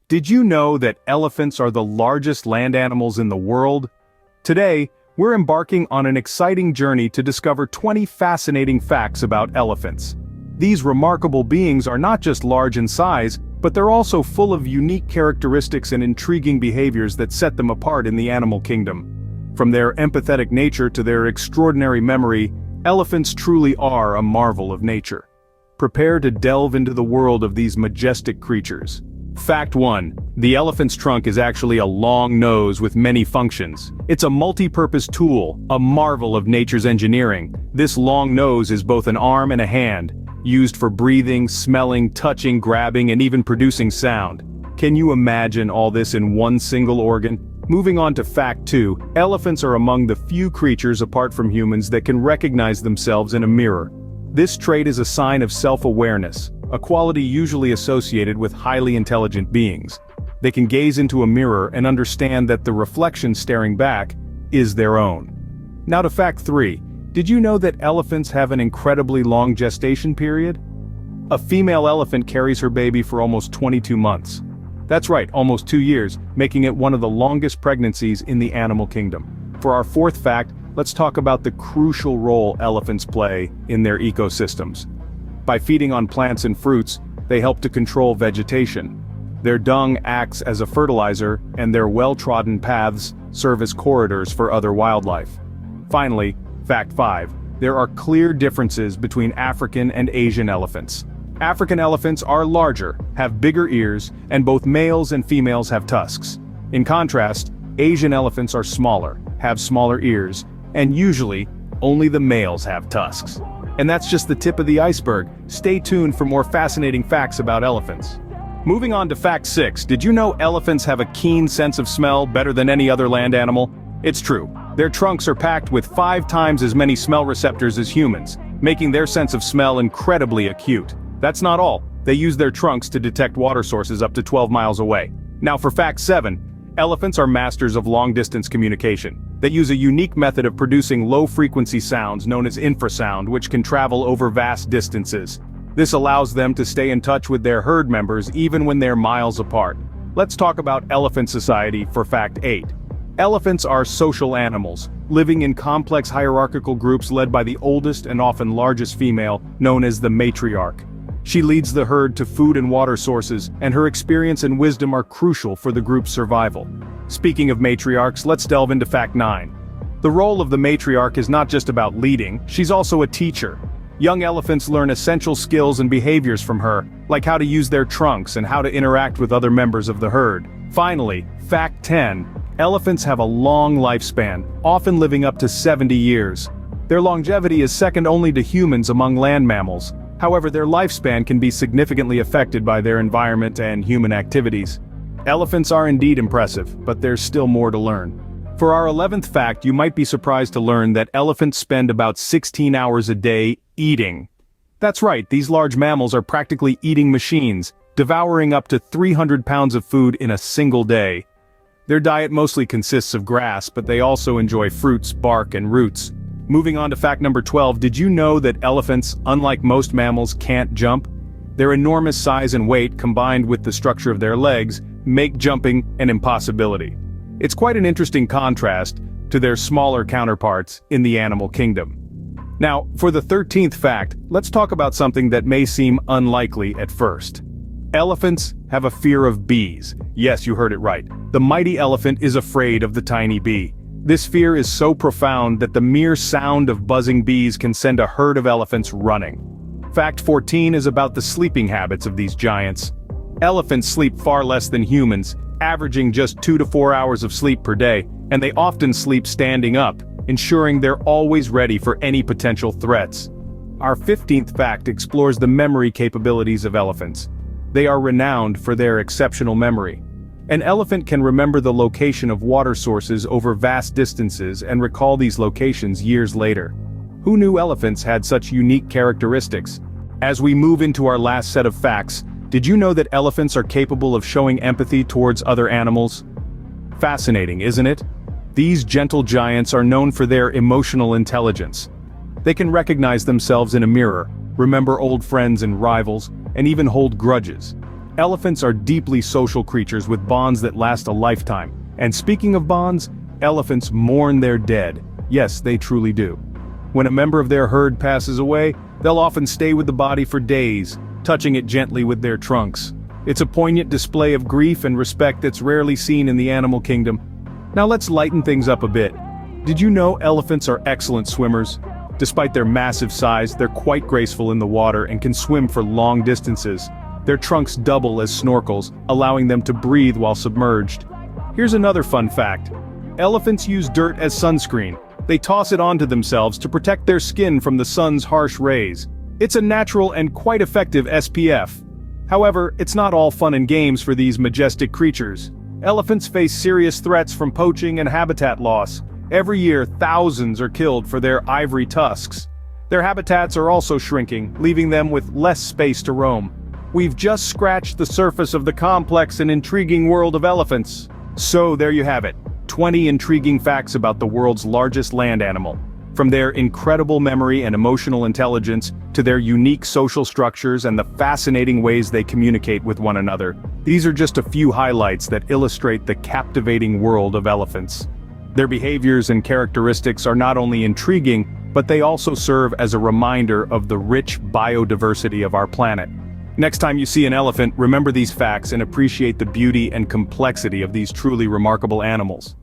Did you know that elephants are the largest land animals in the world? Today, we're embarking on an exciting journey to discover 20 fascinating facts about elephants. These remarkable beings are not just large in size, but they're also full of unique characteristics and intriguing behaviors that set them apart in the animal kingdom. From their empathetic nature to their extraordinary memory, elephants truly are a marvel of nature. Prepare to delve into the world of these majestic creatures. Fact 1. The elephant's trunk is actually a long nose with many functions. It's a multi-purpose tool, a marvel of nature's engineering. This long nose is both an arm and a hand, used for breathing, smelling, touching, grabbing, and even producing sound. Can you imagine all this in one single organ? Moving on to fact 2, elephants are among the few creatures apart from humans that can recognize themselves in a mirror. This trait is a sign of self-awareness, a quality usually associated with highly intelligent beings. They can gaze into a mirror and understand that the reflection staring back is their own. Now to fact 3, did you know that elephants have an incredibly long gestation period? A female elephant carries her baby for almost 22 months. That's right, almost 2 years, making it one of the longest pregnancies in the animal kingdom. For our fourth fact, let's talk about the crucial role elephants play in their ecosystems. By feeding on plants and fruits, they help to control vegetation. Their dung acts as a fertilizer, and their well-trodden paths serve as corridors for other wildlife. Finally, fact 5, there are clear differences between African and Asian elephants. African elephants are larger, have bigger ears, and both males and females have tusks. In contrast, Asian elephants are smaller, have smaller ears, and usually, only the males have tusks. And that's just the tip of the iceberg. Stay tuned for more fascinating facts about elephants. Moving on to fact 6, did you know elephants have a keen sense of smell better than any other land animal? It's true. Their trunks are packed with 5 times as many smell receptors as humans, making their sense of smell incredibly acute. That's not all. They use their trunks to detect water sources up to 12 miles away. Now for fact 7, elephants are masters of long-distance communication. They use a unique method of producing low-frequency sounds known as infrasound, which can travel over vast distances. This allows them to stay in touch with their herd members even when they're miles apart. Let's talk about elephant society for fact 8. Elephants are social animals, living in complex hierarchical groups led by the oldest and often largest female, known as the matriarch. She leads the herd to food and water sources, and her experience and wisdom are crucial for the group's survival. Speaking of matriarchs, let's delve into fact 9. The role of the matriarch is not just about leading, she's also a teacher. Young elephants learn essential skills and behaviors from her, like how to use their trunks and how to interact with other members of the herd. Finally, fact 10. Elephants have a long lifespan, often living up to 70 years. Their longevity is second only to humans among land mammals. However, their lifespan can be significantly affected by their environment and human activities. Elephants are indeed impressive, but there's still more to learn. For our 11th fact, you might be surprised to learn that elephants spend about 16 hours a day eating. That's right, these large mammals are practically eating machines, devouring up to 300 pounds of food in a single day. Their diet mostly consists of grass, but they also enjoy fruits, bark, and roots. Moving on to fact number 12, did you know that elephants, unlike most mammals, can't jump? Their enormous size and weight, combined with the structure of their legs, make jumping an impossibility. It's quite an interesting contrast to their smaller counterparts in the animal kingdom. Now, for the 13th fact, let's talk about something that may seem unlikely at first. Elephants have a fear of bees. Yes, you heard it right. The mighty elephant is afraid of the tiny bee. This fear is so profound that the mere sound of buzzing bees can send a herd of elephants running. Fact 14 is about the sleeping habits of these giants. Elephants sleep far less than humans, averaging just 2 to 4 hours of sleep per day, and they often sleep standing up, ensuring they're always ready for any potential threats. Our 15th fact explores the memory capabilities of elephants. They are renowned for their exceptional memory. An elephant can remember the location of water sources over vast distances and recall these locations years later. Who knew elephants had such unique characteristics? As we move into our last set of facts, did you know that elephants are capable of showing empathy towards other animals? Fascinating, isn't it? These gentle giants are known for their emotional intelligence. They can recognize themselves in a mirror, remember old friends and rivals, and even hold grudges. Elephants are deeply social creatures with bonds that last a lifetime. And speaking of bonds, elephants mourn their dead. Yes, they truly do. When a member of their herd passes away, they'll often stay with the body for days, touching it gently with their trunks. It's a poignant display of grief and respect that's rarely seen in the animal kingdom. Now let's lighten things up a bit. Did you know elephants are excellent swimmers? Despite their massive size, they're quite graceful in the water and can swim for long distances. Their trunks double as snorkels, allowing them to breathe while submerged. Here's another fun fact. Elephants use dirt as sunscreen. They toss it onto themselves to protect their skin from the sun's harsh rays. It's a natural and quite effective SPF. However, it's not all fun and games for these majestic creatures. Elephants face serious threats from poaching and habitat loss. Every year, thousands are killed for their ivory tusks. Their habitats are also shrinking, leaving them with less space to roam. We've just scratched the surface of the complex and intriguing world of elephants. So there you have it, 20 intriguing facts about the world's largest land animal. From their incredible memory and emotional intelligence, to their unique social structures and the fascinating ways they communicate with one another. These are just a few highlights that illustrate the captivating world of elephants. Their behaviors and characteristics are not only intriguing, but they also serve as a reminder of the rich biodiversity of our planet. Next time you see an elephant, remember these facts and appreciate the beauty and complexity of these truly remarkable animals.